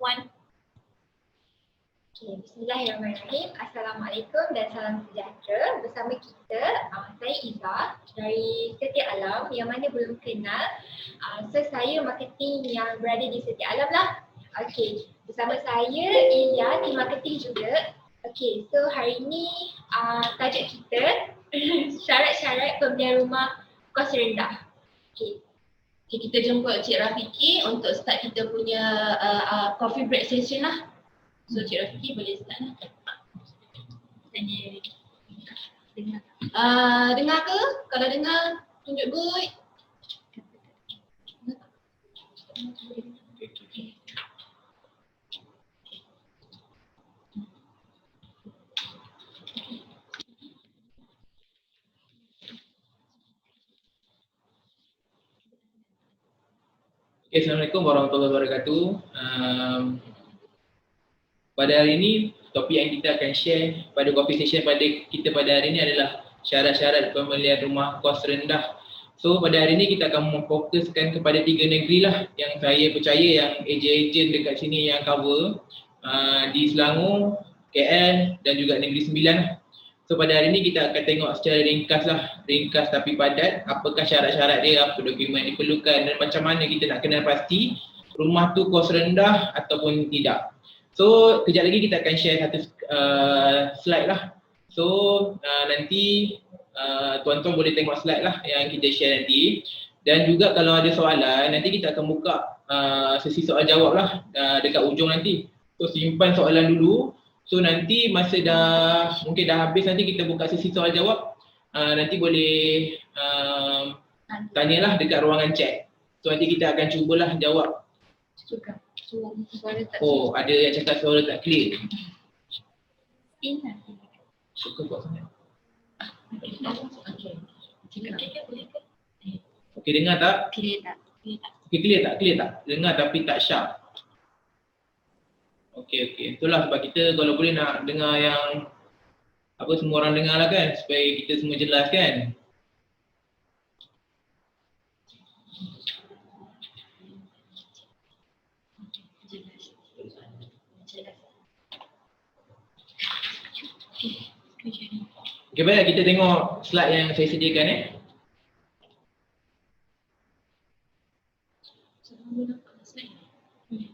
One. Okay, bismillahirrahmanirrahim. Assalamualaikum dan salam sejahtera. Bersama kita, saya Iza dari Setia Alam yang mana belum kenal. So saya marketing yang berada di Setia Alam lah. Okay, bersama saya Ilya, tim marketing juga. Okay, so hari ini tajuk kita syarat-syarat pembelian rumah kos rendah. Okay. Okay, kita jemput Cik Rafiki untuk start kita punya coffee break session lah. So Cik Rafiki boleh start lah. Dengar ke? Kalau dengar, tunjuk good. Okay, Assalamualaikum warahmatullahi wabarakatuh. Pada hari ini, topik yang kita akan share pada coffee session pada kita pada hari ini adalah syarat-syarat pembelian rumah kos rendah. So pada hari ini kita akan memfokuskan kepada 3 negeri lah yang saya percaya yang ejen-ejen dekat sini yang cover di Selangor, KL dan juga Negeri Sembilan lah. So pada hari ini kita akan tengok secara ringkas tapi padat, apakah syarat-syarat dia, apa dokumen diperlukan dan macam mana kita nak kenal pasti rumah tu kos rendah ataupun tidak. So kejap lagi kita akan share satu slide lah. So nanti tuan-tuan boleh tengok slide lah yang kita share nanti. Dan juga kalau ada soalan, nanti kita akan buka sesi soal jawab lah dekat ujung nanti. So simpan soalan dulu. So nanti masa mungkin dah habis nanti kita buka sesi soal jawab. Nanti boleh tanyalah dekat ruangan chat. So nanti kita akan cubalah jawab. Oh, ada yang cakap suara tak clear. Suka buat sangat. Okey, dengar tak? Clear tak? Okey, clear tak? Dengar tapi tak sharp. Okey. Itulah sebab kita kalau boleh nak dengar yang apa semua orang dengar lah kan, supaya kita semua jelas kan. Okey, baik, kita tengok slide yang saya sediakan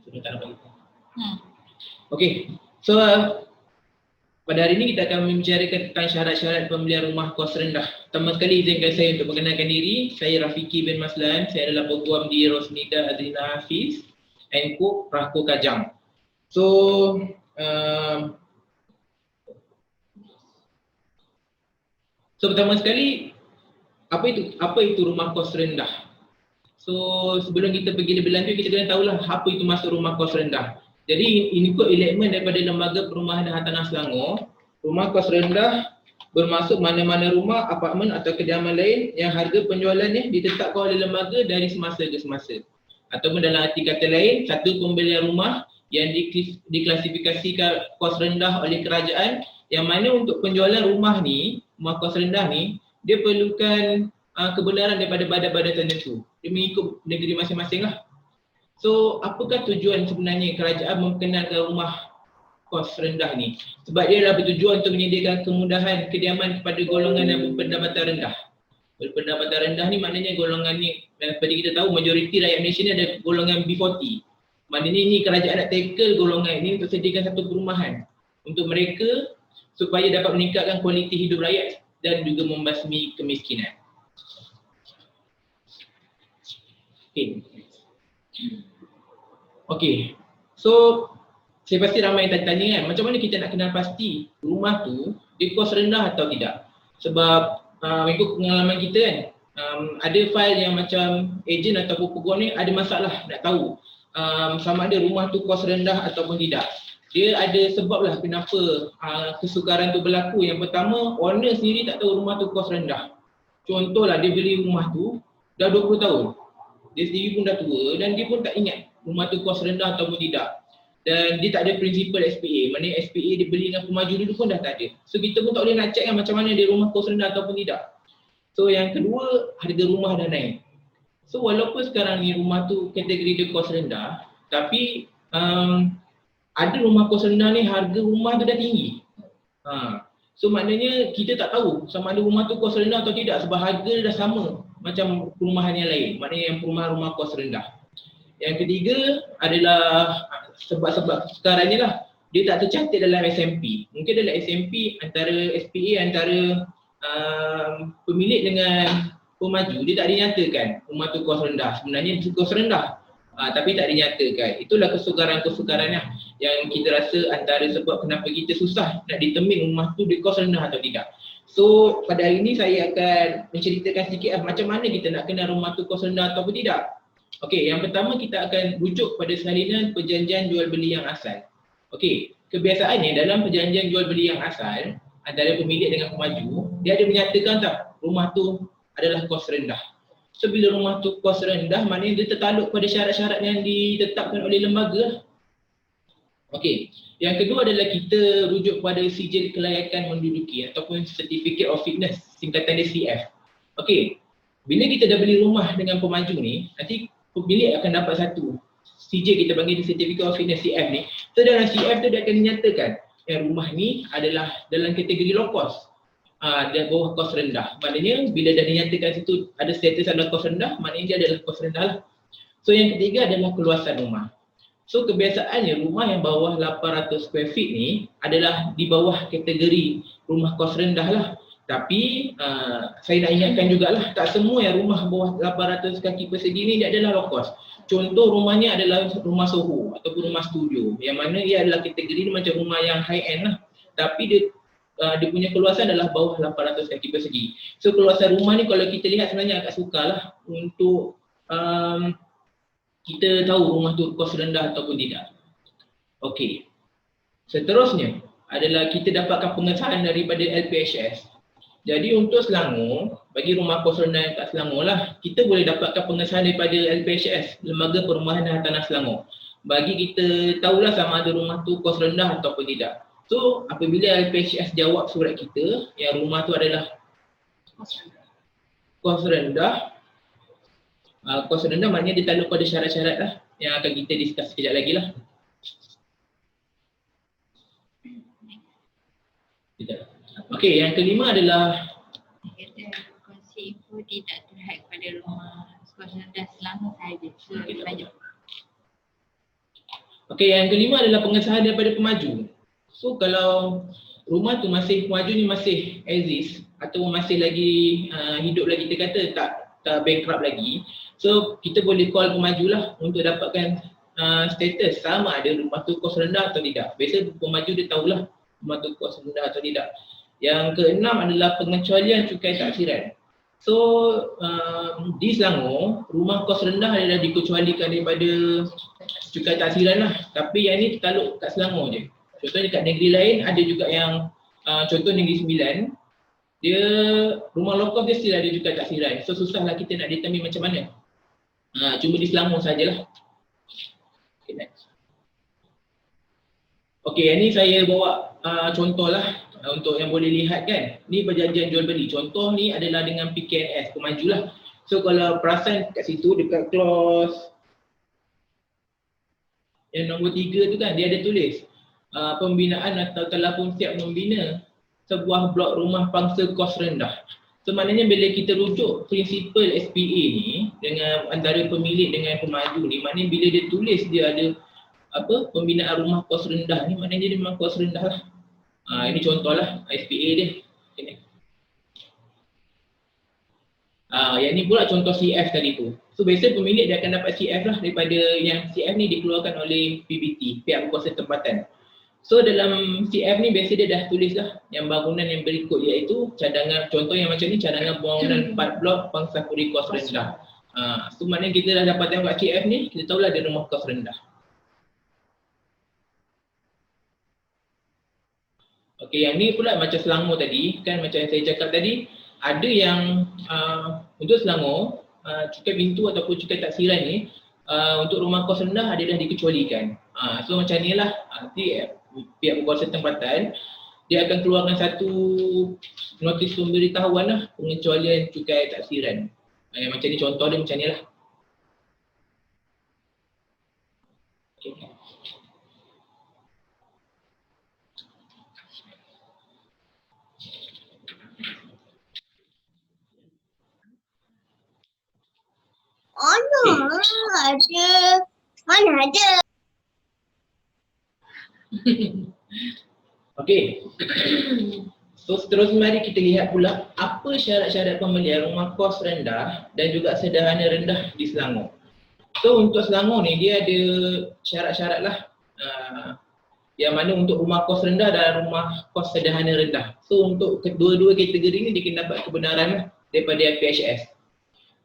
Sudah tak nampak kita. Okey, so pada hari ini kita akan membicarakan tentang syarat-syarat pembelian rumah kos rendah. Pertama sekali izinkan saya untuk mengenalkan diri. Saya Rafiki bin Maslan. Saya adalah peguam di Rosnida Azrina Hafiz and Cook Rahko Kajang. So pertama sekali apa itu rumah kos rendah? So sebelum kita pergi lebih lanjut, kita kena tahulah apa itu maksud rumah kos rendah. Jadi ini ikut elemen daripada Lembaga Perumahan dan Hartanah Selangor, rumah kos rendah bermaksud mana-mana rumah, apartmen atau kediaman lain yang harga penjualannya ditetapkan oleh lembaga dari semasa ke semasa. Ataupun dalam arti kata lain, satu pembelian rumah yang diklasifikasikan kos rendah oleh kerajaan, yang mana untuk penjualan rumah kos rendah ni, dia perlukan kebenaran daripada badan-badan tertentu. Dia mengikut negeri masing-masing lah. So, apakah tujuan sebenarnya kerajaan memperkenalkan rumah kos rendah ni? Sebab dia adalah bertujuan untuk menyediakan kemudahan kediaman kepada golongan yang berpendapatan rendah. Berpendapatan rendah ni maknanya golongan ni, seperti kita tahu majoriti rakyat Malaysia ni ada golongan B40. Maknanya ni kerajaan nak tackle golongan ni untuk sediakan satu perumahan untuk mereka supaya dapat meningkatkan kualiti hidup rakyat dan juga membasmi kemiskinan. Okey. So saya pasti ramai yang tanya kan, macam mana kita nak kenal pasti rumah tu dia kos rendah atau tidak? Sebab mengikut pengalaman kita kan, ada file yang macam ejen ataupun peguam ni ada masalah nak tahu sama ada rumah tu kos rendah ataupun tidak. Dia ada sebab lah kenapa kesukaran tu berlaku. Yang pertama, owner sendiri tak tahu rumah tu kos rendah. Contohlah dia beli rumah tu dah 20 tahun. Dia sendiri pun dah tua dan dia pun tak ingat rumah tu kos rendah ataupun tidak. Dan dia tak ada prinsipal SPA. Maknanya SPA dia beli dengan pemaju dulu pun dah tak ada. So kita pun tak boleh nak check kan macam mana dia rumah kos rendah ataupun tidak. So yang kedua, harga rumah dah naik. So walaupun sekarang ni rumah tu kategori dia kos rendah, tapi ada rumah kos rendah ni harga rumah tu dah tinggi. So maknanya kita tak tahu sama ada rumah tu kos rendah atau tidak sebab harga dah sama macam perumahan yang lain. Maknanya yang perumahan-rumah kos rendah. Yang ketiga adalah sebab-sebab sekarang ni lah dia tak tercantik dalam SMP. Mungkin dalam SMP antara SPA antara pemilik dengan pemaju dia tak dinyatakan rumah tu kos rendah. Sebenarnya itu kos rendah. Tapi tak dinyatakan. Itulah kesukaran-kesukarannya yang kita rasa antara sebab kenapa kita susah nak determine rumah tu di kos rendah atau tidak. So pada hari ini saya akan menceritakan sedikit macam mana kita nak kenal rumah tu kos rendah ataupun tidak. Okey, yang pertama kita akan rujuk pada salinan perjanjian jual beli yang asal. Okey, kebiasaannya dalam perjanjian jual beli yang asal antara pemilik dengan pemaju, dia ada menyatakan tak rumah tu adalah kos rendah. So bila rumah tu kos rendah, maknanya dia tertakluk pada syarat-syarat yang ditetapkan oleh lembaga. Okey, yang kedua adalah kita rujuk pada sijil kelayakan menduduki ataupun Certificate of Fitness, singkatan dia CF. Okey, bila kita dah beli rumah dengan pemaju ni, nanti pemilik akan dapat satu sijil, kita panggil Certificate of Fitness CF ni. So dalam CF tu dia akan dinyatakan yang rumah ni adalah dalam kategori low cost. Dia bawah kos rendah. Maknanya bila dah dinyatakan situ ada status adalah kos rendah, maknanya dia adalah kos rendah lah. So yang ketiga adalah keluasan rumah. So kebiasaannya rumah yang bawah 800 square feet ni adalah di bawah kategori rumah kos rendah lah. Tapi saya nak ingatkan jugalah tak semua yang rumah bawah 800 kaki persegi ni dia adalah low cost. Contoh rumahnya adalah rumah Soho ataupun rumah studio yang mana ia adalah kategori macam rumah yang high end lah. Tapi dia punya keluasan adalah bawah 800 kaki persegi. So keluasan rumah ni kalau kita lihat sebenarnya agak sukarlah untuk kita tahu rumah tu kos rendah ataupun tidak. Okey. Seterusnya adalah kita dapatkan pengesahan daripada LPHS. Jadi untuk Selangor, bagi rumah kos rendah kat Selangor lah, kita boleh dapatkan pengesahan daripada LPHS, Lembaga Perumahan dan Hartanah Selangor. Bagi kita tahulah sama ada rumah tu kos rendah ataupun tidak. So apabila LPHS jawab surat kita yang rumah tu adalah kos rendah, kos rendah maknanya dia takluk pada syarat-syarat lah yang akan kita discuss sekejap lagi lah. Okey, yang kelima adalah kata kongsi info tidak terhad pada rumah kos rendah Selangor sahaja. So kita lanjut. Okey, yang kelima adalah pengesahan daripada pemaju. So kalau rumah tu masih pemaju ni masih exist atau masih lagi hidup lagi, kita kata tak bankrupt lagi. So kita boleh call pemaju lah untuk dapatkan status sama ada rumah tu kos rendah atau tidak. Biasa pemaju dia tahulah rumah tu kos rendah atau tidak. Yang keenam adalah pengecualian cukai taksiran. So di Selangor, rumah kos rendah adalah dikecualikan daripada cukai taksiran lah. Tapi yang ni tertakluk kat Selangor je. Contohnya dekat negeri lain ada juga yang contoh Negeri Sembilan, dia rumah low cost dia still ada cukai taksiran. So susahlah kita nak determine macam mana. Cuma di Selangor sajalah. Okay, next. Okey, yang ni saya bawa contoh lah untuk yang boleh lihat kan. Ni perjanjian jual beli. Contoh ni adalah dengan PKNS, pemaju lah. So kalau perasan kat situ dekat clause yang nombor 3 tu kan, dia ada tulis pembinaan atau telah pun siap membina sebuah blok rumah pangsa kos rendah. So maknanya bila kita rujuk prinsipal SPA ni dengan antara pemilik dengan pemaju ni, maknanya bila dia tulis dia ada pembinaan rumah kos rendah ni, maknanya dia memang kos rendah lah. Ini contohlah SPA dia. Okay. Yang ni pula contoh CF tadi tu. So biasa pemilik dia akan dapat CF lah daripada yang CF ni dikeluarkan oleh PBT, pihak berkuasa tempatan. So dalam CF ni biasa dia dah tulis lah yang bangunan yang berikut, iaitu cadangan, contoh yang macam ni cadangan bangunan 4 blok pangsapuri kos rendah. So maknanya kita dah dapat tengok kat CF ni, kita tahulah dia rumah kos rendah. Okey, yang ni pula macam Selangor tadi, kan macam yang saya cakap tadi, ada yang untuk Selangor, cukai pintu ataupun cukai taksiran ni, untuk rumah kos rendah adalah dikecualikan. So macam ni lah, nanti pihak berkuasa tempatan, dia akan keluarkan satu notis pemberitahuan lah, pengecualian cukai taksiran. Yang macam ni, contoh dia macam ni lah. Okay. ada. Mana ada? Okey. So seterusnya mari kita lihat pula apa syarat-syarat pembelian rumah kos rendah dan juga sederhana rendah di Selangor. So untuk Selangor ni dia ada syarat-syarat lah. Yang mana untuk rumah kos rendah dan rumah kos sederhana rendah. So untuk kedua-dua kategori ni dia kena dapat kebenaran lah daripada FPHS.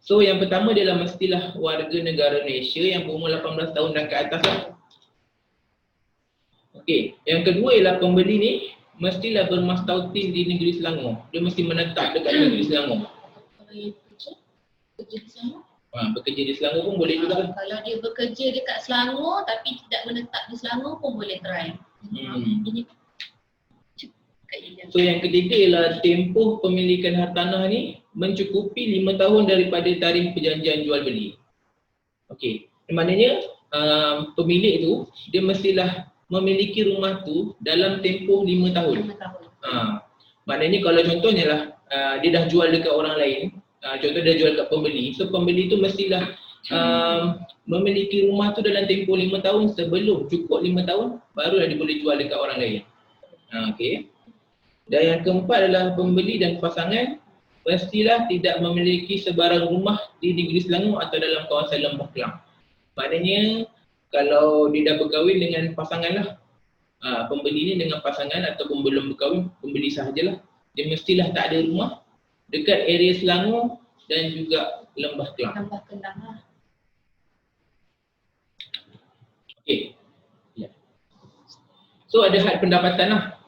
So yang pertama dia mestilah warga negara Malaysia yang berumur 18 tahun dan ke atas lah. Okey, yang kedua ialah pembeli ni mestilah bermastautin di negeri Selangor. Dia mesti menetap dekat negeri Selangor. Kalau dia kerja di Selangor? Bekerja di Selangor pun boleh juga. Kalau dia bekerja dekat Selangor tapi tidak menetap di Selangor pun boleh try. Ini So yang ketiga ialah tempoh pemilikan hartanah ni mencukupi 5 tahun daripada tarikh perjanjian jual beli. Okey, maknanya pemilik tu dia mestilah memiliki rumah tu dalam tempoh 5 tahun. 5 tahun. Maknanya kalau contohnya lah dia dah jual dekat orang lain, contoh dia jual dekat pembeli, so pembeli tu mestilah memiliki rumah tu dalam tempoh 5 tahun sebelum cukup 5 tahun barulah dia boleh jual dekat orang lain. Okey. Dan yang keempat adalah pembeli dan pasangan mestilah tidak memiliki sebarang rumah di negeri Selangor atau dalam kawasan Lembah Kelang. Maknanya kalau dia dah berkahwin dengan pasangan lah, pembeli ni dengan pasangan ataupun belum berkahwin, pembeli sahajalah. Dia mestilah tak ada rumah dekat area Selangor dan juga Lembah Kelang. Lembah Kelang lah. Okey. Ya. So ada had pendapatan lah.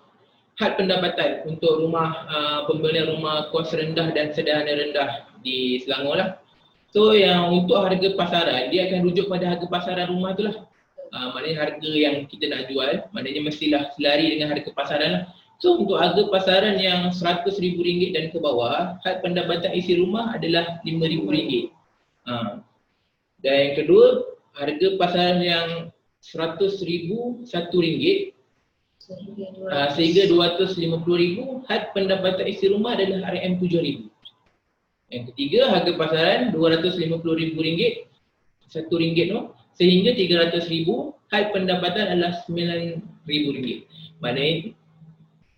Had pendapatan untuk rumah pembelian rumah kos rendah dan sederhana rendah di Selangor lah. So yang untuk harga pasaran, dia akan rujuk pada harga pasaran rumah tu lah. Maknanya harga yang kita nak jual, maknanya mestilah selari dengan harga pasaran lah. So untuk harga pasaran yang RM100,000 dan ke bawah, had pendapatan isi rumah adalah RM5,000. Dan yang kedua, harga pasaran yang RM100,000 RM1 sehingga RM250,000, had pendapatan isi rumah adalah RM7,000. Yang ketiga, harga pasaran RM250,000 RM1 tu sehingga RM300,000, had pendapatan adalah RM9,000. Maknanya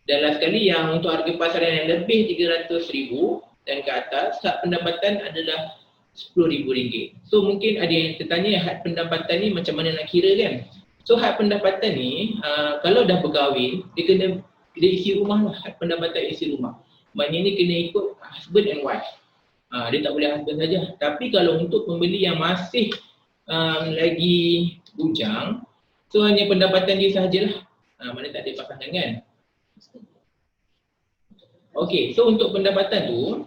dan last sekali yang untuk harga pasaran yang lebih RM300,000 dan ke atas, had pendapatan adalah RM10,000. So mungkin ada yang tertanya had pendapatan ni macam mana nak kira kan? So had pendapatan ni kalau dah berkahwin, dia isi rumah lah, had pendapatan isi rumah. Maknanya ni kena ikut husband and wife. Dia tak boleh husband saja. Tapi kalau untuk pembeli yang masih lagi bujang, so hanya pendapatan dia sahajalah. Mana tak ada pasangan kan? Okey, so untuk pendapatan tu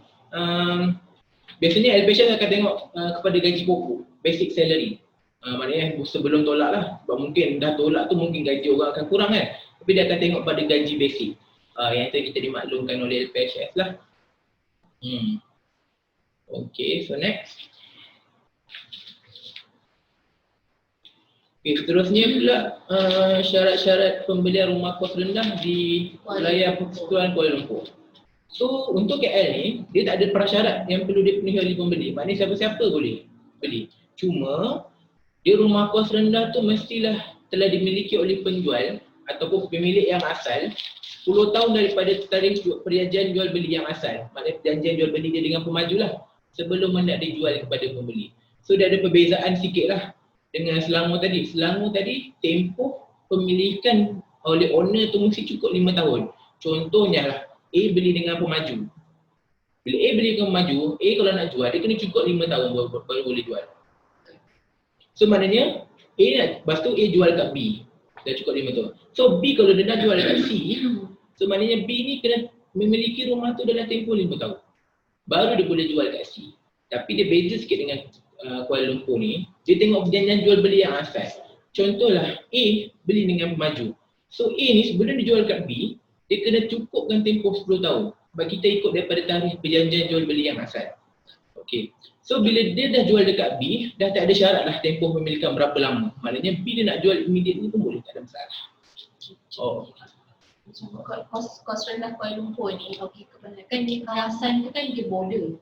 biasanya LPHS akan tengok kepada gaji pokok, basic salary. Maknanya sebelum tolak lah, sebab mungkin dah tolak tu mungkin gaji orang akan kurang kan. Tapi dia akan tengok pada gaji basic yang itu kita dimaklumkan oleh LPHS lah. Okay, so next. Okay, seterusnya pula syarat-syarat pembelian rumah kos rendah di wilayah Persekutuan Kuala Lumpur. So untuk KL ni, dia tak ada prasyarat yang perlu dipenuhi oleh pembeli. Maknanya siapa-siapa boleh beli. Cuma dia rumah kos rendah tu mestilah telah dimiliki oleh penjual ataupun pemilik yang asal 10 tahun daripada tarikh perjanjian jual beli yang asal. Maknanya perjanjian jual beli dia dengan pemaju lah sebelum hendak dijual kepada pembeli. So dia ada perbezaan sikit lah dengan Selangor tadi. Selangor tadi tempoh pemilikan oleh owner tu mesti cukup 5 tahun. Contohnya lah A beli dengan pemaju. Bila A beli dengan pemaju, A kalau nak jual dia kena cukup 5 tahun baru boleh jual. So maknanya A nak, lepas tu A jual kat B, dah cukup 5 tahun. So B kalau dia nak jual kat C, so maknanya B ni kena memiliki rumah tu dalam tempoh 5 tahun. Baru dia boleh jual kat C. Tapi dia beza sikit dengan Kuala Lumpur ni, dia tengok perjanjian jual beli yang asal. Contohlah A beli dengan pemaju. So A ni sebelum dia jual kat B, dia kena cukupkan tempoh 10 tahun. Sebab kita ikut daripada tarikh perjanjian jual beli yang asal. Okay. So bila dia dah jual dekat B, dah tak ada syarat lah tempoh pemilikan berapa lama. Maknanya B dia nak jual immediately pun boleh, tak ada masalah. Oh. Kos rendah Kuala Lumpur ni, okey, kebanyakan di kawasan tu kan dia border.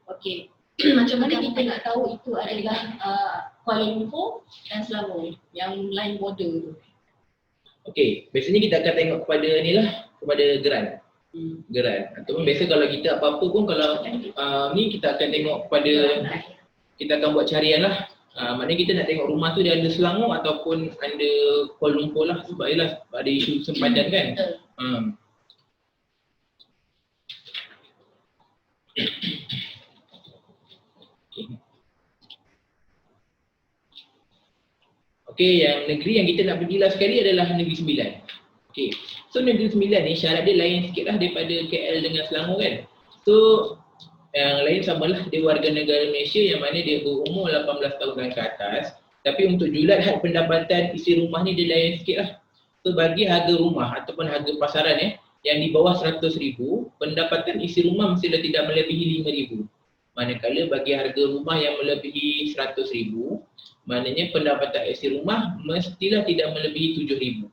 Okey. macam mana kita nak tahu itu adalah Kuala Lumpur dan Selangor yang line border tu? Okey, biasanya kita akan tengok kepada ni lah, kepada geran. Geran. Ataupun biasa kalau kita apa-apa pun kalau ni kita akan tengok kepada, kita akan buat carian lah. Maknanya kita nak tengok rumah tu dia ada Selangor ataupun ada Kuala Lumpur lah. Sebab ialah ada isu sempadan kan. Okey, yang negeri yang kita nak pergi last sekali adalah Negeri Sembilan. Okey, so Negeri Sembilan ni syarat dia lain sikit lah daripada KL dengan Selangor kan. So yang lain samalah, dia warga negara Malaysia yang mana dia berumur 18 tahun ke atas. Tapi untuk julat had pendapatan isi rumah ni dia lain sikit lah. So bagi harga rumah ataupun harga pasaran yang di bawah 100,000, pendapatan isi rumah mestilah tidak melebihi 5,000. Manakala bagi harga rumah yang melebihi 100,000, maknanya pendapatan isi rumah mestilah tidak melebihi 7,000.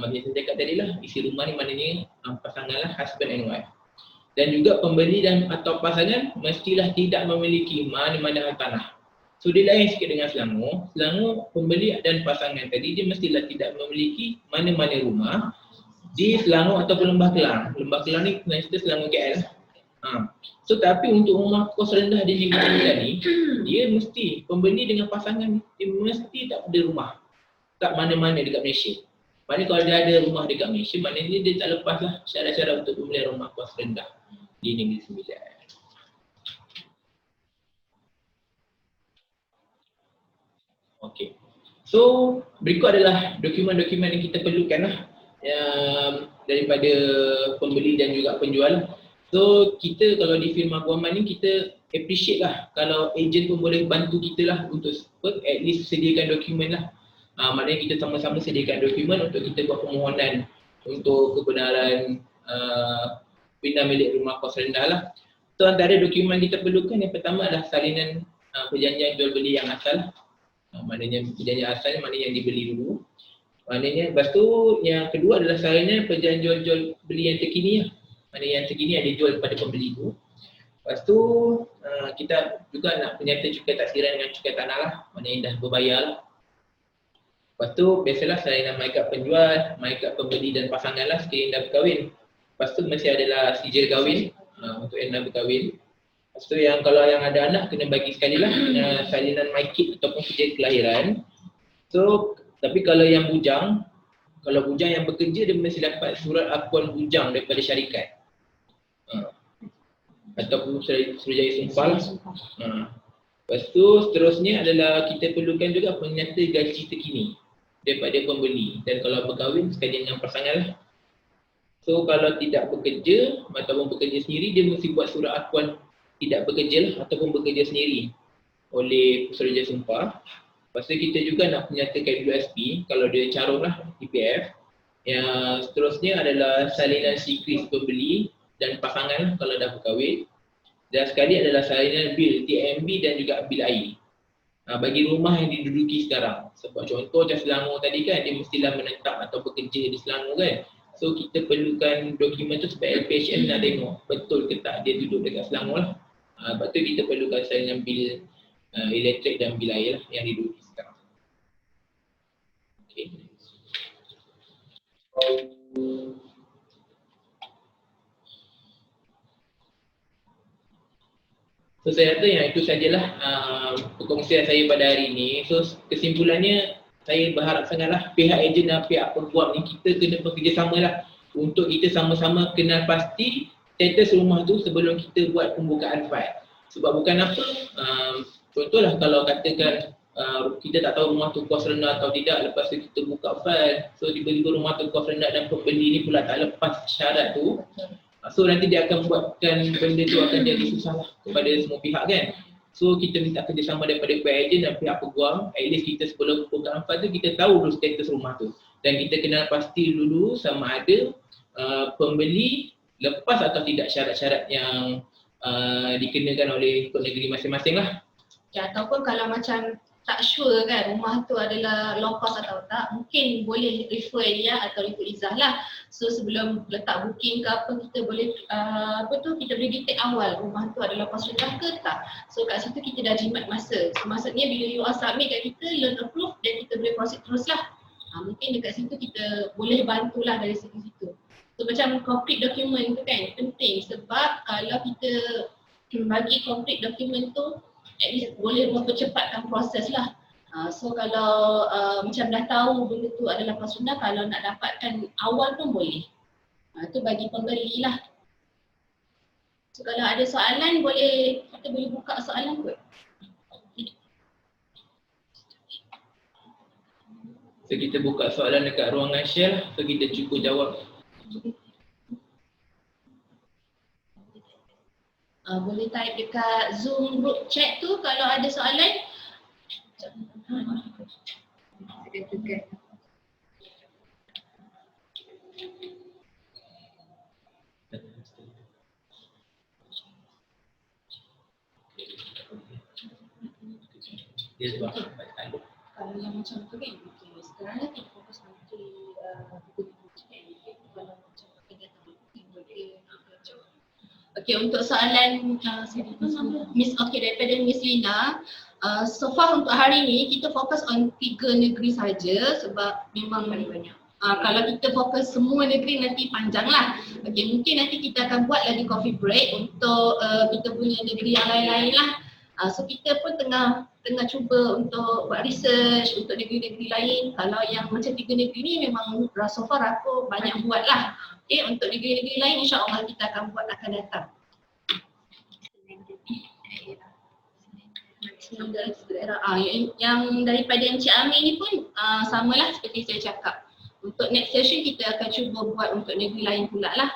Macam saya cakap tadi lah, isi rumah ni maknanya pasangan lah, husband and wife. Dan juga pembeli dan atau pasangan mestilah tidak memiliki mana-mana tanah. So dia lain sikit dengan Selangor. Selangor pembeli dan pasangan tadi dia mestilah tidak memiliki mana-mana rumah di Selangor ataupun Lembah Kelang. Lembah Kelang ni kita Selangor KL. So tapi untuk rumah kos rendah di Negeri Sembilan ni, dia mesti pembeli dengan pasangan dia mesti tak ada rumah tak mana-mana dekat Malaysia. Maknanya kalau dia ada rumah dekat Malaysia, maknanya dia tak lepas lah syarat-syarat untuk pembelian rumah kos rendah di Negeri Sembilan. Okey. So berikut adalah dokumen-dokumen yang kita perlukan lah daripada pembeli dan juga penjual. So kita kalau di firma Guaman ni kita appreciate lah kalau ejen pun boleh bantu kita lah untuk at least sediakan dokumen lah. Maknanya kita sama-sama sediakan dokumen untuk kita buat permohonan untuk kebenaran pindah milik rumah kos rendah lah. So antara dokumen kita perlukan yang pertama adalah salinan perjanjian jual beli yang asal. Maknanya perjanjian asal maknanya yang dibeli dulu. Maknanya lepas tu yang kedua adalah salinan perjanjian jual beli yang terkini lah. Maknanya yang terkini yang dijual kepada pembeli tu. Lepas tu kita juga nak penyata cukai taksiran dengan cukai tanah lah. Maknanya dah berbayar lah. Lepas tu biasalah salinan mycard penjual, mycard pembeli dan pasangan lah sekiranya dah berkahwin. Lepas tu mesti adalah sijil kahwin untuk yang dah berkahwin. Lepas tu yang kalau yang ada anak kena bagi sekali lah salinan mycard ataupun sijil kelahiran. So tapi kalau yang bujang yang bekerja dia mesti dapat surat akuan bujang daripada syarikat. Ataupun Suruhjaya Sumpah lah. Lepas tu seterusnya adalah kita perlukan juga penyata gaji terkini daripada pembeli, dan kalau berkahwin sekalian dengan pasangan lah. So kalau tidak bekerja ataupun bekerja sendiri, dia mesti buat surat akuan tidak bekerja lah ataupun bekerja sendiri oleh Suruhjaya Sumpah. Lepas tu kita juga nak menyatakan USP kalau dia carum lah EPF. Yang seterusnya adalah salinan sikris pembeli dan pasangan lah kalau dah berkahwin. Dan sekali adalah salinan bil TMB dan juga bil air. Bagi rumah yang diduduki sekarang. Sebab contoh macam Selangor tadi kan, dia mestilah menetap atau bekerja di Selangor kan. So kita perlukan dokumen tu sebab LPHM nak tengok betul ke tak dia duduk dekat Selangor lah. Lepas tu kita perlukan salinan bil elektrik dan bil air lah yang diduduki sekarang. Okay. So saya rasa yang itu sajalah perkongsian saya pada hari ini. So kesimpulannya saya berharap sangatlah pihak ejen dan pihak peguam ni kita kena bekerjasama lah untuk kita sama-sama kenal pasti status rumah tu sebelum kita buat pembukaan fail. Sebab bukan apa, contohlah kalau katakan kita tak tahu rumah tu kos rendah atau tidak, lepas tu kita buka fail, so tiba-tiba rumah tu kos rendah dan pembeli ni pula tak lepas syarat tu. So nanti dia akan buatkan benda tu akan jadi susah lah kepada semua pihak kan. So kita minta kerjasama daripada pihak ejen dan pihak peguam. At least kita sebelum pembukaan fail tu kita tahu dulu status rumah tu. Dan kita kenal pasti dulu sama ada pembeli lepas atau tidak syarat-syarat yang dikenakan oleh negeri masing-masing lah. Ya, ataupun kalau macam tak sure kan rumah tu adalah low cost atau tak, mungkin boleh refer dia atau refer Izzah lah. So sebelum letak booking ke apa, kita boleh kita boleh detect awal rumah tu adalah kos rendah ke tak. So kat situ kita dah jimat masa. So maksudnya bila you all submit kat kita, loan approve, dan kita boleh proceed terus lah. Mungkin dekat situ kita boleh bantulah dari segi situ. So macam complete document tu kan penting, sebab kalau kita bagi complete document tu, at least boleh mempercepatkan proses lah. So kalau macam dah tahu benda tu adalah kos rendah, kalau nak dapatkan awal pun boleh. Itu bagi pembeli lah. So kalau ada soalan kita boleh buka soalan kot. So kita buka soalan dekat ruangan share lah. So kita cukup jawab. Boleh type dekat Zoom group chat tu kalau ada soalan. Dia sebab Kalau yang macam tu kan, sekarang lah kita fokus nanti buku-buku kan. Kalau macam kita boleh belajar. Okey, untuk soalan daripada Miss Lina, so far untuk hari ni kita fokus on 3 negeri saja sebab memang banyak. Kalau kita fokus semua negeri nanti panjang lah. Okey, mungkin nanti kita akan buat lagi coffee break untuk kita punya negeri yang lain-lain lah. So kita pun tengah cuba untuk buat research untuk negeri-negeri lain. Kalau yang macam 3 negeri ni memang so far aku banyak buat lah. Okay, untuk negeri-negeri lain insyaAllah kita akan buat akan datang. Yang daripada Encik Amir ni pun samalah seperti saya cakap. Untuk next session kita akan cuba buat untuk negeri lain pula lah.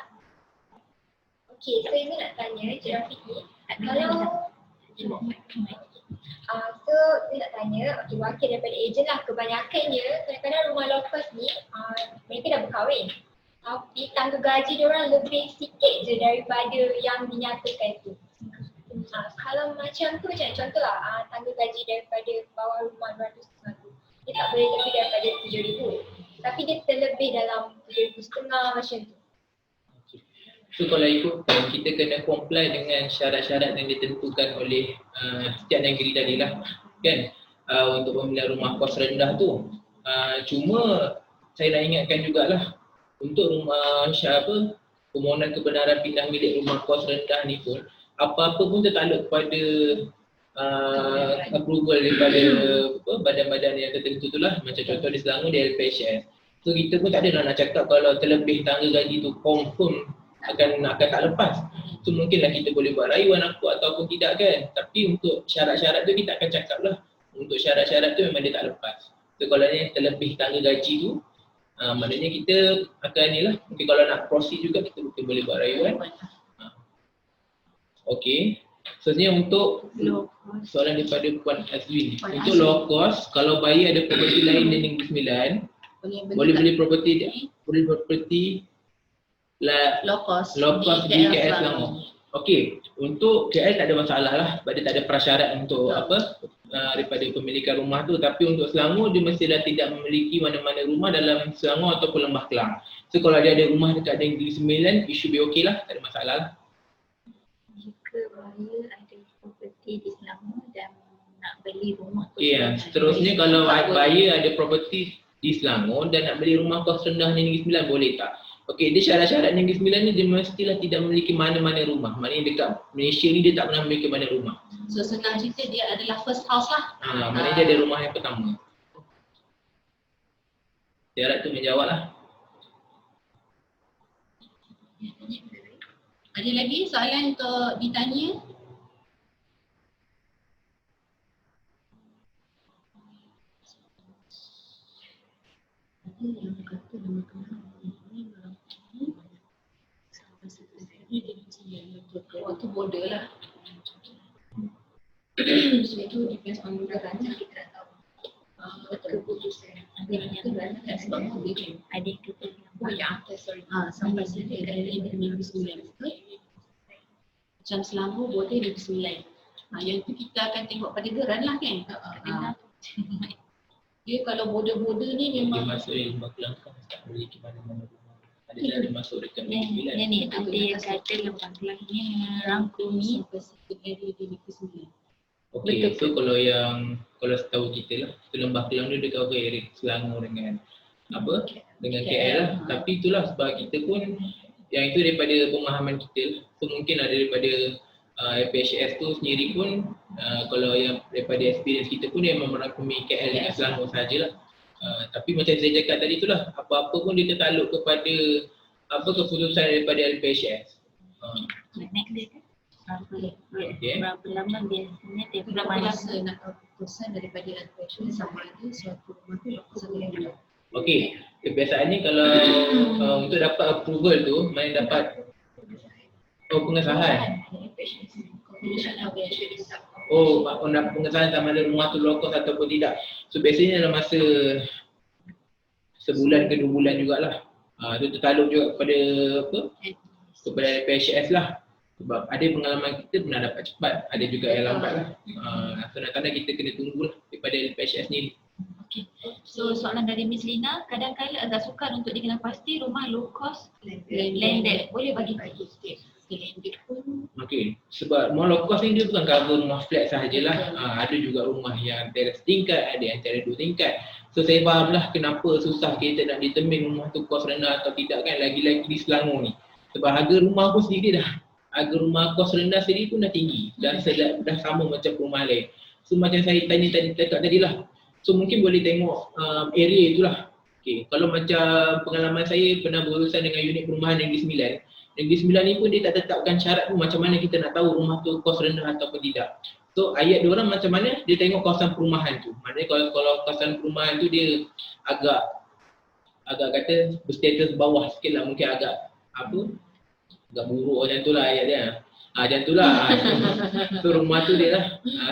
Okay, so ini nak tanya Cik Rafiki, kalau so saya nak tanya, okay, wakil daripada ejen lah, kebanyakannya kadang-kadang rumah low cost ni mereka dah berkahwin, tapi tangga gaji diorang lebih sikit je daripada yang dinyatakan tu. Kalau macam tu macam contohlah tangga gaji daripada bawah rumah 200 tu, dia tak boleh lebih daripada 7,000, tapi dia terlebih dalam 7,500 macam tu. So kalau ikut kita kena comply dengan syarat-syarat yang ditentukan oleh setiap negeri tadi lah kan, untuk pembelian rumah kos rendah tu. Cuma saya nak ingatkan jugalah untuk rumah permohonan kebenaran pindah milik rumah kos rendah ni pun, apa-apa pun tertakluk kepada approval daripada badan-badan yang tertentu tu lah. Macam contoh di Selangor di LPHS. So kita pun tak ada nak cakap kalau terlebih tangga gaji tu confirm akan tak lepas. So mungkinlah kita boleh buat rayuan apa ataupun tidak kan. Tapi untuk syarat-syarat tu kita akan cakap lah. Untuk syarat-syarat tu memang dia tak lepas. So kalau ni terlebih tangga gaji tu, maknanya kita akan ni lah. Mungkin kalau nak proceed juga kita mungkin boleh buat rayuan. Okay. So ni untuk soalan daripada Puan Azwin. Untuk low cost, kalau buyer ada property lain di Negeri Sembilan, boleh beli property low cost di KL Selangor. Okey, untuk KL tak ada masalah lah sebab dia tak ada prasyarat untuk daripada pemilikan rumah tu. Tapi untuk Selangor dia mestilah tidak memiliki mana-mana rumah dalam Selangor ataupun Lembah Kelang. So kalau dia ada rumah dekat Negeri Sembilan, it should be okay lah, tak ada masalah lah. Jika buyer ada property di Selangor dan nak beli rumah tu. Seterusnya kalau buyer ada property di Selangor dan nak beli rumah kos rendah di Negeri Sembilan, boleh tak? Okey, dia syarat-syarat Negeri Sembilan ni dia mestilah tidak memiliki mana-mana rumah. Maknanya dekat Malaysia ni dia tak pernah memiliki mana rumah. So senang cerita dia adalah first house lah. Maknanya dia ada rumah yang pertama. Syarat tu menjawab lah. Ada lagi soalan untuk ditanya? Ada yang kata nama kenal ini waktu border lah. So itu depends on negara kita tak tahu. Keputusan. Ada yang kat sebab border kan. Ada keputusan. Oh ya, sorry. Sampai sini dari Negeri Sembilan. Macam Selangor border Negeri Sembilan. Yang tu kita akan tengok pada geran lah kan. Dia kalau border-border ni Dia memang masuk di lembah kelangkang tak boleh ke mana-mana rumah. Ada dia masuk dekat Negeri Sembilan. Ni ada yang kata lembah kelang ni merangkumi sampai satu area di Negeri Sembilan. Okey, so kalau setahu kita lah, Lembah Kelang ni dia cover area Selangor dengan dengan KL lah. Tapi itulah sebab kita pun yang itu daripada pemahaman kita lah. So mungkin ada daripada FPHS tu sendiri pun kalau yang daripada experience kita pun dia memang merangkumi KL dengan Selangor sajalah. Tapi macam saya cakap tadi itulah, apa-apa pun dia tertaluk kepada keputusan daripada LPHS. next dia kan? Okey. Berapa lama biasanya dia Berapa masa nak tahu keputusan daripada LPHS sama ada suatu rumah tu lokus atau tidak? Okey, kebiasaannya kalau untuk dapat approval tu, mana dapat pengesahan. Pengesahan sama ada rumah tu lokus ataupun tidak. So biasanya dalam masa sebulan ke 2 bulan jugalah. Itu tertaluk juga kepada LPHS lah. Sebab ada pengalaman kita pernah dapat cepat, ada juga yang lambat lah. So nak kita kena tunggu lah daripada LPHS sendiri. Okay. So soalan dari Miss Lina, kadang-kadang agak sukar untuk dikenal pasti rumah low cost landed. Boleh bagi sikit. Landed pun Okey, sebab rumah low cost ni dia bukan cover rumah flat sahajalah. Ada juga rumah yang teras tingkat, ada yang teras 2 tingkat. So saya faham lah kenapa susah kita nak determine rumah tu kos rendah atau tidak kan, lagi-lagi di Selangor ni. Sebab harga rumah pun sendiri harga rumah kos rendah sendiri pun dah tinggi. Dah sama macam rumah lain. So macam saya tanya tadi lah. So mungkin boleh tengok area itulah. Okay. Kalau macam pengalaman saya pernah berurusan dengan unit perumahan Negeri Sembilan. Negeri Sembilan ni pun dia tak tetapkan syarat pun macam mana kita nak tahu rumah tu kos rendah ataupun tidak. So ayat diorang macam mana, dia tengok kawasan perumahan tu. Maknanya kalau kawasan perumahan tu dia agak kata berstatus bawah sikit lah, mungkin agak buruk macam tu lah ayat dia. Macam tu lah. So rumah tu dia lah.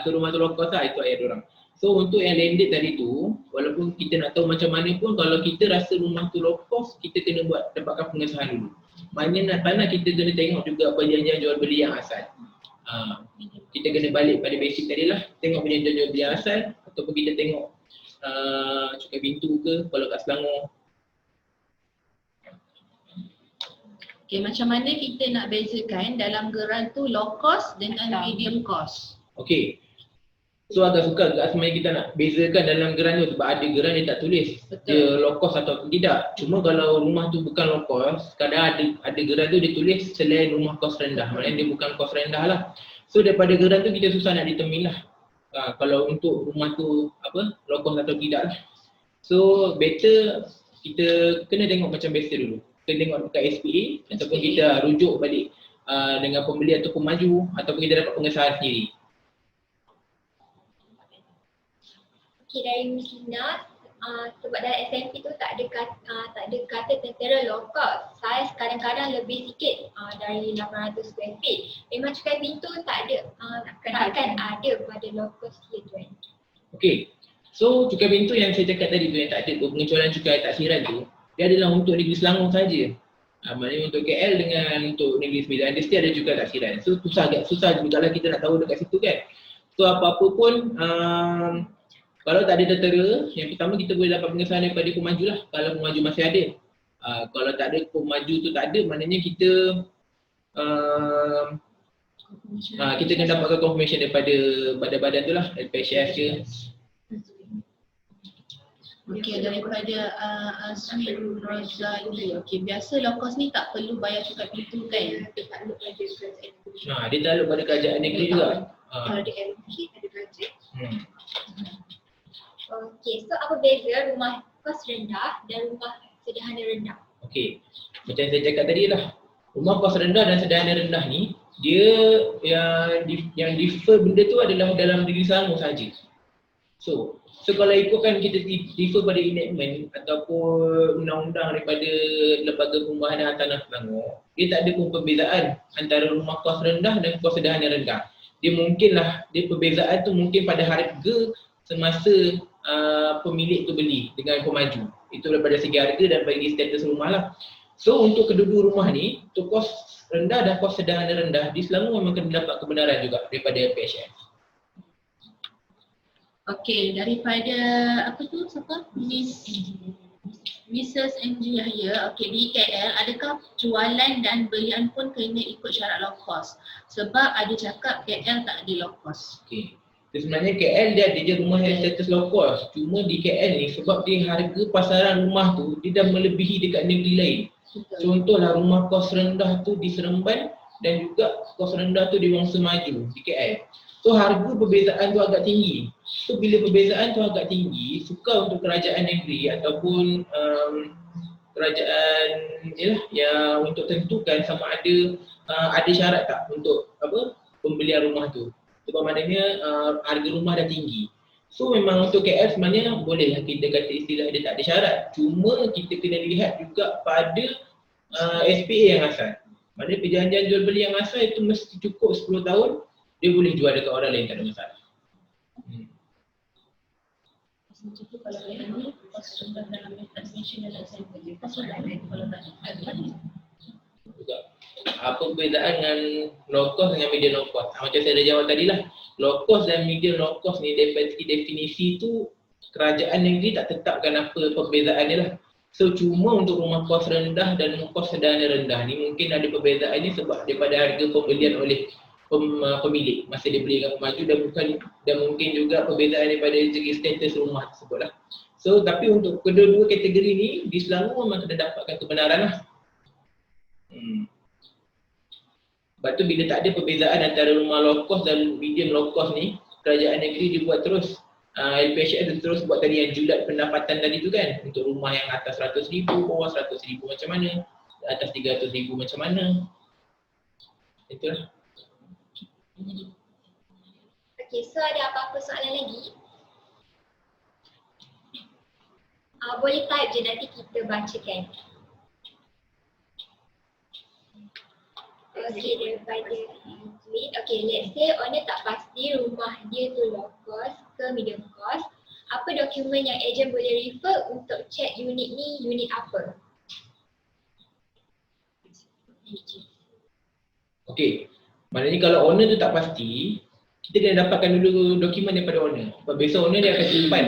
So rumah tu low cost lah, itu ayat diorang. So untuk yang landed tadi tu, walaupun kita nak tahu macam mana pun, kalau kita rasa rumah tu low cost, kita kena dapatkan pengesahan dulu. Maknanya nak kita kena tengok juga perjanjian jual beli yang asal. Kita kena balik pada basic tadi lah, tengok perjanjian jual beli yang asal, ataupun kita tengok cukai pintu ke kalau kat Selangor. Okay, macam mana kita nak bezakan dalam geran tu low cost dengan medium cost? Okay. So agak sukar juga sebenarnya kita nak bezakan dalam geran tu, sebab ada geran dia tak tulis dia low cost atau tidak. Cuma kalau rumah tu bukan low cost, kadang ada geran tu dia tulis selain rumah kos rendah, maknanya dia bukan kos rendah lah. So daripada geran tu kita susah nak determine lah kalau untuk rumah tu low cost atau tidak lah. So better kita kena tengok macam biasa dulu. Kita tengok dekat SPA ataupun kita rujuk balik dengan pembeli ataupun maju, ataupun kita dapat pengesahan sendiri. Okay, dari Miss Lina, sebab dalam SMP tu tak ada kata tentera low cost. Saiz kadang-kadang lebih sikit dari 800 square feet. Memang cukai pintu tak ada, akan ada pada low cost dia tuan. Okay, so cukai pintu yang saya cakap tadi tu yang tak ada tu, pengecualian cukai taksiran tu, dia adalah untuk Negeri Selangor saja. Maknanya untuk KL dengan untuk Negeri Sembilan dia mesti ada juga taksiran. So susah juga lah kita nak tahu dekat situ kan. So apa-apa pun kalau tak ada tentera, yang pertama kita boleh dapat pengesahan daripada pemaju lah, kalau pemaju masih ada. Kalau tak ada pemaju tu tak ada, maknanya kita kena dapatkan confirmation daripada badan-badan tu lah, LPHS ke. Okey, daripada Azwin Rozali. Okey, biasa low cost ni tak perlu bayar cukai pintu kan? Dia tak perlu bayar. Dia takluk pada kerajaan negeri juga. Kalau ada LP, ada bajet. Okay, so apa beza rumah kos rendah dan rumah sederhana rendah? Okey, macam saya cakap tadi lah, rumah kos rendah dan sederhana rendah ni, dia yang differ benda tu adalah dalam Negeri Selangor saja. So kalau ikutkan kita differ pada enactment ataupun undang-undang daripada Lembaga Perumahan dan Tanah Selangor, dia tak ada pun perbezaan antara rumah kos rendah dan kos sederhana rendah. Dia perbezaan tu mungkin pada harga semasa pemilik tu beli dengan pemaju. Itu daripada segi harga dan bagi status rumah lah. So untuk kedua-dua rumah ni, untuk kos rendah dan kos sederhana rendah di Selangor memang kena dapat kebenaran juga daripada LPHS. Okey, daripada apa tu siapa? Mrs. Angie Yahya. Okey, di KL adakah jualan dan belian pun kena ikut syarat low cost? Sebab ada cakap KL tak ada low cost. Okey. So, sebenarnya KL dia ada je rumah yang status low cost. Cuma di KL ni sebab dia harga pasaran rumah tu dia dah melebihi dekat negeri lain. Contohlah rumah kos rendah tu di Seremban dan juga kos rendah tu di Wangsa Maju di KL. So harga perbezaan tu agak tinggi. So bila perbezaan tu agak tinggi, suka untuk kerajaan negeri ataupun kerajaan yang untuk tentukan sama ada syarat tak untuk pembelian rumah tu. Sebab maknanya harga rumah dah tinggi. So memang untuk KL sebenarnya boleh kita kata istilah dia tak ada syarat. Cuma kita kena lihat juga pada SPA yang asal. Maknanya perjanjian jual beli yang asal itu mesti cukup 10 tahun. Dia boleh jual dekat orang lain, tak ada masalah. Macam tu kalau ni kos rendah dalam transmission dan assembly. Kos rendah kalau tak juga. Apa perbezaan dengan low cost dengan medium low cost? Macam saya dah jawab tadi lah. Low cost dan medium low cost ni daripada segi definisi tu kerajaan negeri tak tetapkan apa perbezaan dia lah. So cuma untuk rumah kos rendah dan kos sederhana rendah ni mungkin ada perbezaan ni sebab daripada harga pembelian oleh pemilik masa dia beli dengan maju dan mungkin juga perbezaan daripada segi status rumah tersebut lah. So tapi untuk kedua-dua kategori ni di Selangor memang kena dapatkan kebenaran lah. Sebab tu bila tak ada perbezaan antara rumah low cost dan medium low cost ni, kerajaan negeri dia buat terus LPHS terus buat tadi yang julat pendapatan tadi tu kan, untuk rumah yang atas 100,000, bawah 100,000 macam mana, atas 300,000 macam mana. Itulah. Okay, so ada apa-apa soalan lagi? Boleh type je, nanti kita bacakan. Okay, daripada tweet. Okay, let's say owner tak pasti rumah dia tu low cost ke medium cost. Apa dokumen yang ejen boleh refer untuk check unit ni unit apa? Okay, maknanya kalau owner tu tak pasti, kita kena dapatkan dulu dokumen daripada owner. Sebab besok owner dia akan simpan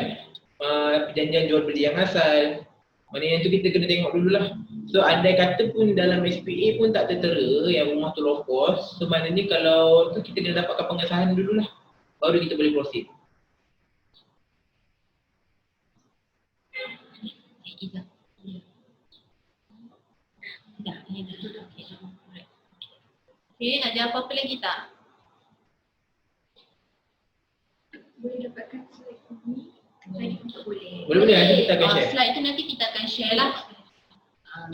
perjanjian jual beli yang asal. Maknanya yang tu kita kena tengok dululah. So andai kata pun dalam SPA pun tak tertera yang rumah tu low cost, so maknanya kalau tu kita kena dapatkan pengesahan dululah, baru kita boleh proceed. Okay, ada apa-apa lagi tak? Boleh dapatkan slide ni? Boleh. Boleh nanti kita akan share. Slide tu nanti kita akan share lah.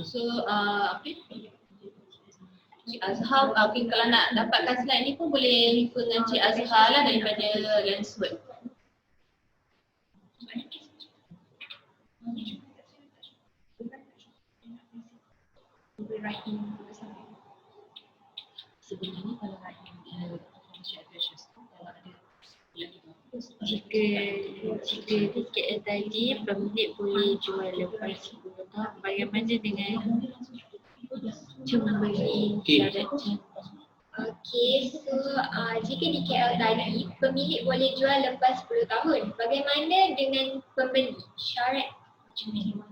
So apa? Cik Azhar, okay, kalau nak dapatkan slide ni pun boleh refer dengan Cik Azhar lah daripada Landsword. Sebenarnya kalau writing Cik Azhar tu kalau ada Jika tiket tadi pemilik boleh jual lepas 10 tahun, bagaimana dengan pembeli syaratnya? Okay, so jika di KL tadi pemilik boleh jual lepas 10 tahun. Bagaimana dengan pembeli? Syarat macam mana?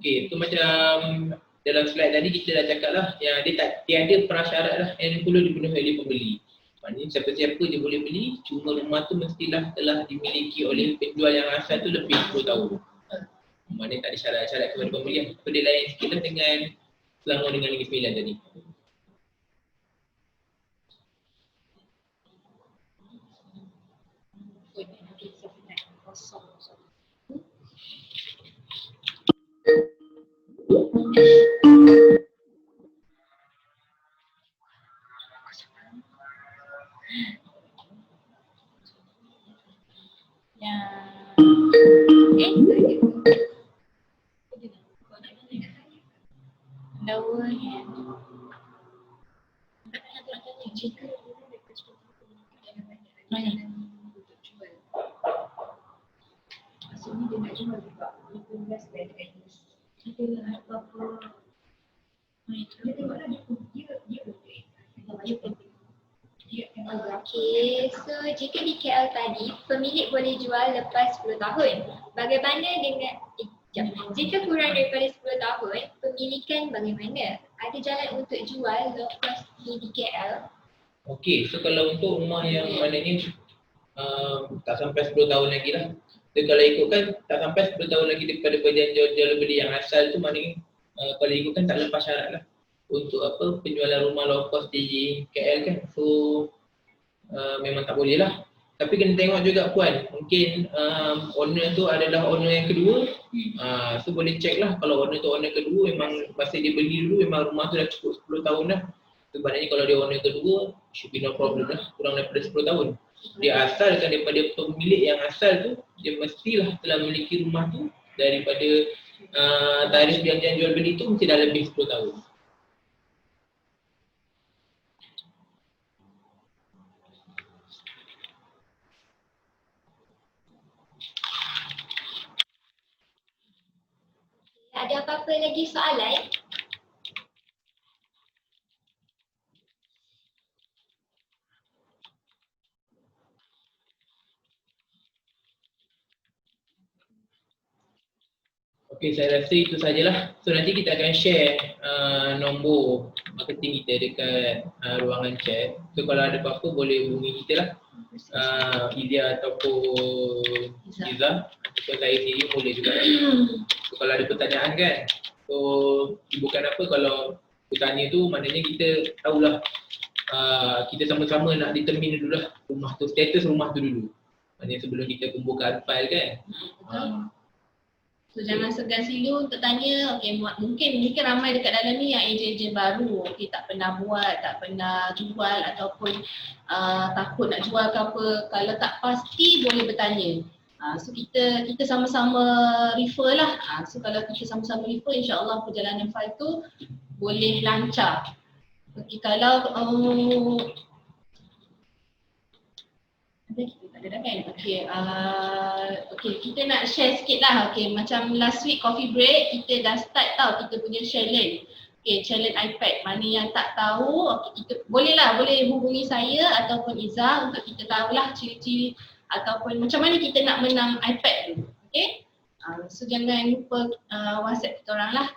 Okay, tu macam dalam slide tadi kita dah cakap lah yang dia tak tiada prasyarat lah yang perlu dipenuhi oleh pembeli. Maknanya siapa-siapa je boleh beli, cuma rumah tu mestilah telah dimiliki oleh penjual yang asal tu lebih 10 tahun. Maknanya tak ada syarat-syarat kepada pembeli. Benda lain sikit lah dengan Selangor dengan Negeri Sembilan tadi. Lower hand. Maksudnya dia nak jual juga 15 bed and ada apa-apa. Dia tengoklah dia boleh. Dia penting. Okey, so jika di KL tadi, pemilik boleh jual lepas 10 tahun. Bagaimana dengan jika kurang daripada 10 tahun, pemilikan bagaimana? Ada jalan untuk jual lepas di KL? Okey, so kalau untuk rumah yang maknanya tak sampai 10 tahun lagi lah. So kalau ikutkan tak sampai 10 tahun lagi daripada perjanjian jual beli yang asal tu, maknanya kalau ikutkan tak lepas syarat lah untuk apa penjualan rumah low cost di KL kan. So memang tak boleh lah. Tapi kena tengok juga Puan, mungkin owner tu adalah owner yang kedua. So boleh check lah kalau owner tu owner kedua, memang masa dia beli dulu memang rumah tu dah cukup 10 tahun dah. So maknanya kalau dia owner kedua, should be no problem lah, kurang daripada 10 tahun. Dia asalkan daripada pemilik yang asal tu, dia mestilah telah memiliki rumah tu daripada tarikh perjanjian jual beli tu mesti dah lebih 10 tahun. Ada apa-apa lagi soalan? Okey, saya rasa itu sajalah. So nanti kita akan share nombor marketing kita dekat ruangan chat. So kalau ada apa-apa boleh hubungi kita lah. Ilya ataupun Iza ataupun saya sendiri boleh juga. So kalau ada pertanyaan kan. So bukan apa kalau bertanya tu maknanya kita tahulah kita sama-sama nak determine dulu lah rumah tu, status rumah tu dulu. Maknanya sebelum kita kumpulkan file kan. So jangan segan silu untuk tanya, okay, mungkin ramai dekat dalam ni yang ejen-ejen baru, okay, tak pernah buat, tak pernah jual ataupun takut nak jual ke apa. Kalau tak pasti boleh bertanya. So kita sama-sama refer lah. So kalau kita sama-sama refer, insyaAllah perjalanan file tu boleh lancar. Okay, kalau ada kan? Okay, kita nak share sikit lah. Okay, macam last week coffee break, kita dah start tau kita punya challenge. Okay, challenge iPad. Mana yang tak tahu, okay, kita boleh hubungi saya ataupun Iza untuk kita tahulah ciri-ciri ataupun macam mana kita nak menang iPad tu. Okay? So jangan lupa WhatsApp kita orang lah.